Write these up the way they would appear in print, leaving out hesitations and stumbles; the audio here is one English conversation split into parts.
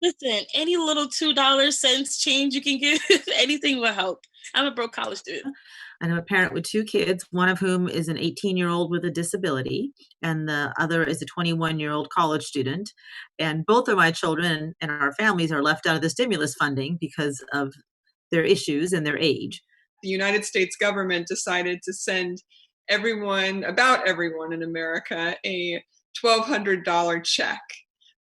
Listen, any little $2 cents change you can give, anything will help. I'm a broke college student. I'm a parent with 2 kids, one of whom is an 18-year-old with a disability, and the other is a 21-year-old college student, and both of my children and our families are left out of the stimulus funding because of their issues and their age. The United States government decided to send about everyone in America, a $1,200 check.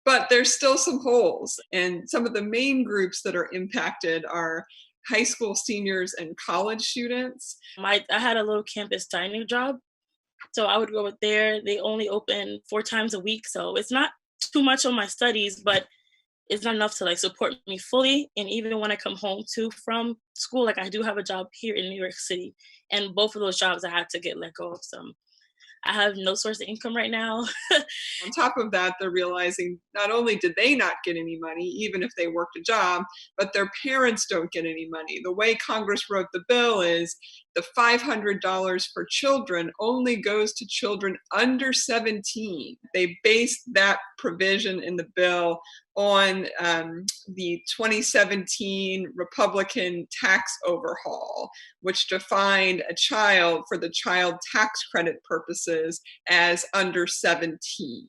But there's still some holes, and some of the main groups that are impacted are high school seniors and college students. I had a little campus dining job, so I would go up there. They only open 4 times a week, so it's not too much on my studies, but it's not enough to like support me fully. And even when I come home too from school, like I do have a job here in New York City, and both of those jobs I had to get let go of. So I have no source of income right now. On top of that, they're realizing not only did they not get any money, even if they worked a job, but their parents don't get any money. The way Congress wrote the bill is the $500 for children only goes to children under 17. They based that provision in the bill on the 2017 Republican tax overhaul, which defined a child for the child tax credit purposes as under 17.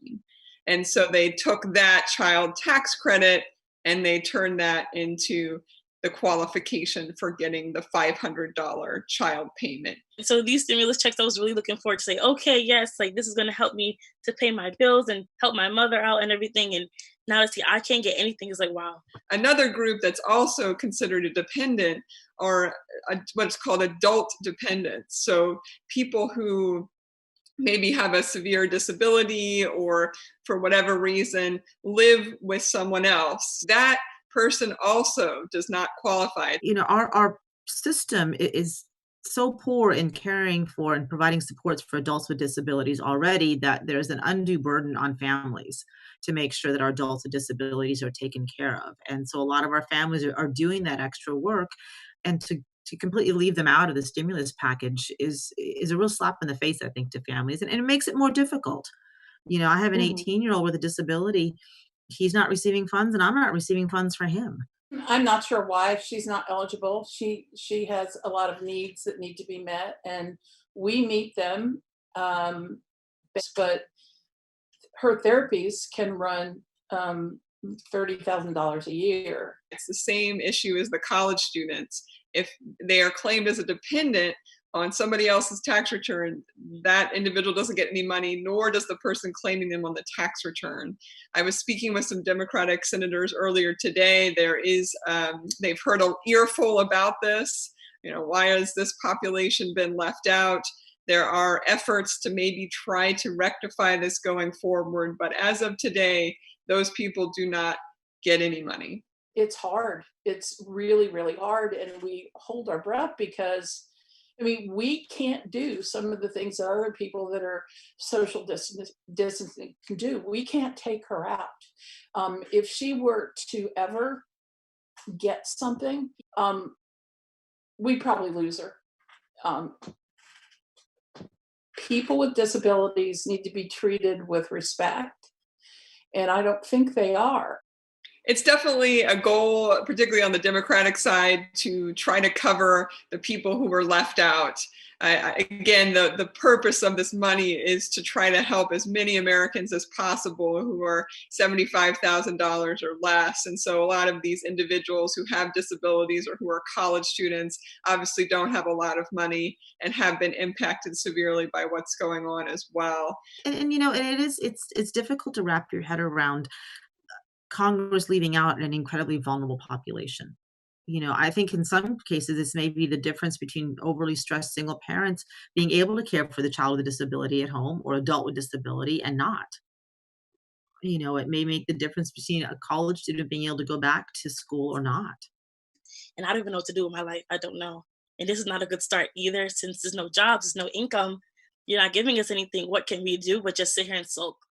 And so they took that child tax credit and they turned that into the qualification for getting the $500 child payment. So these stimulus checks, I was really looking forward to say, okay, yes, like this is going to help me to pay my bills and help my mother out and everything. And now to see I can't get anything is like, wow. Another group that's also considered a dependent are what's called adult dependents. So people who maybe have a severe disability or for whatever reason live with someone else. That person also does not qualify. You know, our system is so poor in caring for and providing supports for adults with disabilities already that there's an undue burden on families to make sure that our adults with disabilities are taken care of. And so a lot of our families are doing that extra work, and to completely leave them out of the stimulus package is a real slap in the face, I think, to families, and it makes it more difficult. You know, I have an Mhm. 18-year-old with a disability. He's not receiving funds, and I'm not receiving funds for him. I'm not sure why she's not eligible. She has a lot of needs that need to be met, and we meet them. Um, but her therapies can run $30,000 a year. It's the same issue as the college students. If they are claimed as a dependent on somebody else's tax return, that individual doesn't get any money, nor does the person claiming them on the tax return. I was speaking with some Democratic senators earlier today. They've heard an earful about this. You know, why has this population been left out? There are efforts to maybe try to rectify this going forward, but as of today, those people do not get any money. It's hard. It's really, really hard, and we hold our breath because, I mean, we can't do some of the things that other people that are social distancing can do. We can't take her out. If she were to ever get something, we'd probably lose her. Um, People with disabilities need to be treated with respect, and I don't think they are. It's definitely a goal, particularly on the Democratic side, to try to cover the people who were left out. Again, the purpose of this money is to try to help as many Americans as possible who are $75,000 or less. And so a lot of these individuals who have disabilities or who are college students obviously don't have a lot of money and have been impacted severely by what's going on as well. And you know, and it's difficult to wrap your head around Congress leaving out an incredibly vulnerable population. You know, I think in some cases, this may be the difference between overly stressed single parents being able to care for the child with a disability at home or adult with disability and not. You know, it may make the difference between a college student being able to go back to school or not. And I don't even know what to do with my life. I don't know. And this is not a good start either, since there's no jobs, there's no income. You're not giving us anything. What can we do but just sit here and sulk?